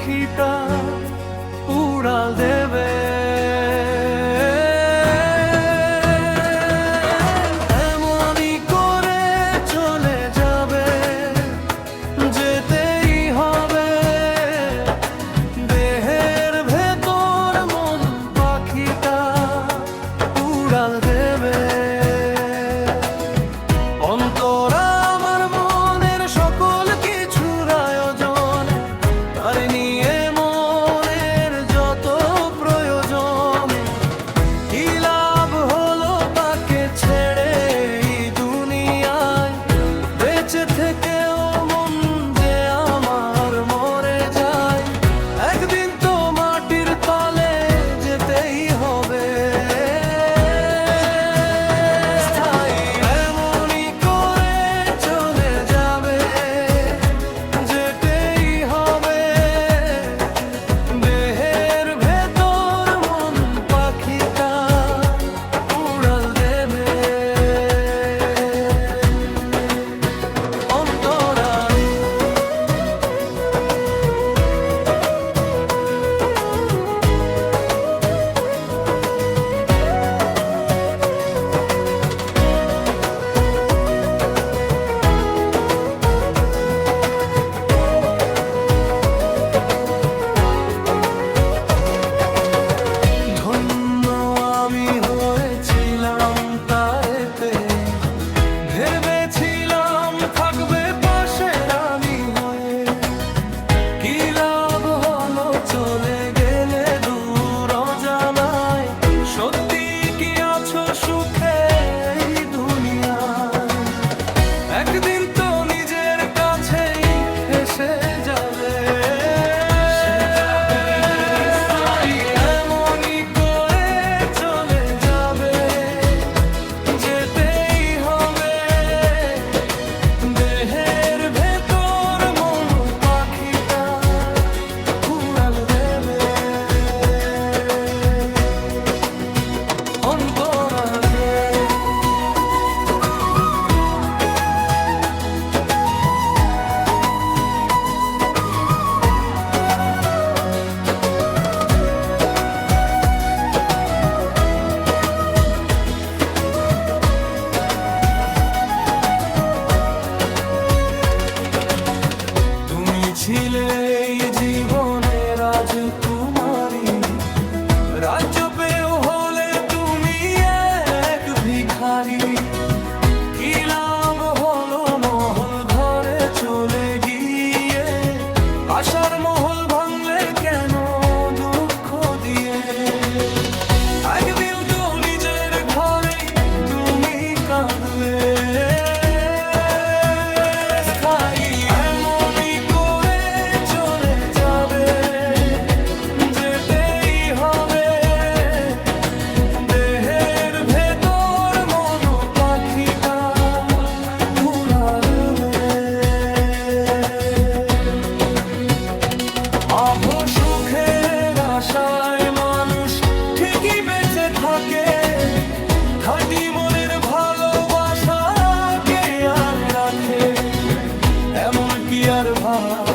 পাখিটা উড়াল দেবে। এমনই করে চলে যাবে, যেতেই হবে। দেহের ভেতর মন পাখিটা উড়াল দেবে। অন্তরা আমার মনের সকল কিছুর আয়োজন, তার নিয়ে মনের যত প্রয়োজন। কি লাভ হলো তাকে ছেড়ে এই দুনিয়ায়, বেঁচে থেকেও মন যে আমার মরে যায়। একদিন তো মাটির তলে যেতেই হবে। এমনই করে চলে যাবে, যেতেই হবে। দেহের ভেতর মন পাখিটা উড়াল দেবে। অন্তরা ধন্য আমি হয়েছিলাম তারেতে, ভেবেছিলাম থাকবে পাশে রানী হয়ে। কি লাভ হলো চলে গেলে দূর অজানায়, সত্যি কি আছো সুখে এই দুনিয়ায়? একদিন তো নিজের কাছেই এসে যাবে। এমনই করে চলে যাবে, যেতেই হবে। দেহের ভেতর মন পাখিটা উড়াল দেবে। অন্তরালে তুমি ছিলে এই জীবনের রাজকুমারী, রাজ্য পেয়েও হলে তুমি এক ভিখারি। কি লাভ হলো মহল ঘরে চলে গিয়ে, আশার মহল ভাঙলে কেন দুঃখ দিয়ে? একদিন তো নিজের ঘরে তুমি কাঁদবে। এমনই করে চলে যাবে, যেতেই হবে। দেহের ভেতর মন পাখিটা উড়ালবে। অভ সুখের আশায় মানুষ ঠিকই বেঁচে থাকে, খাঁটি মনের ভালোবাসা কে আর রাখে? এমন কি আর ভাব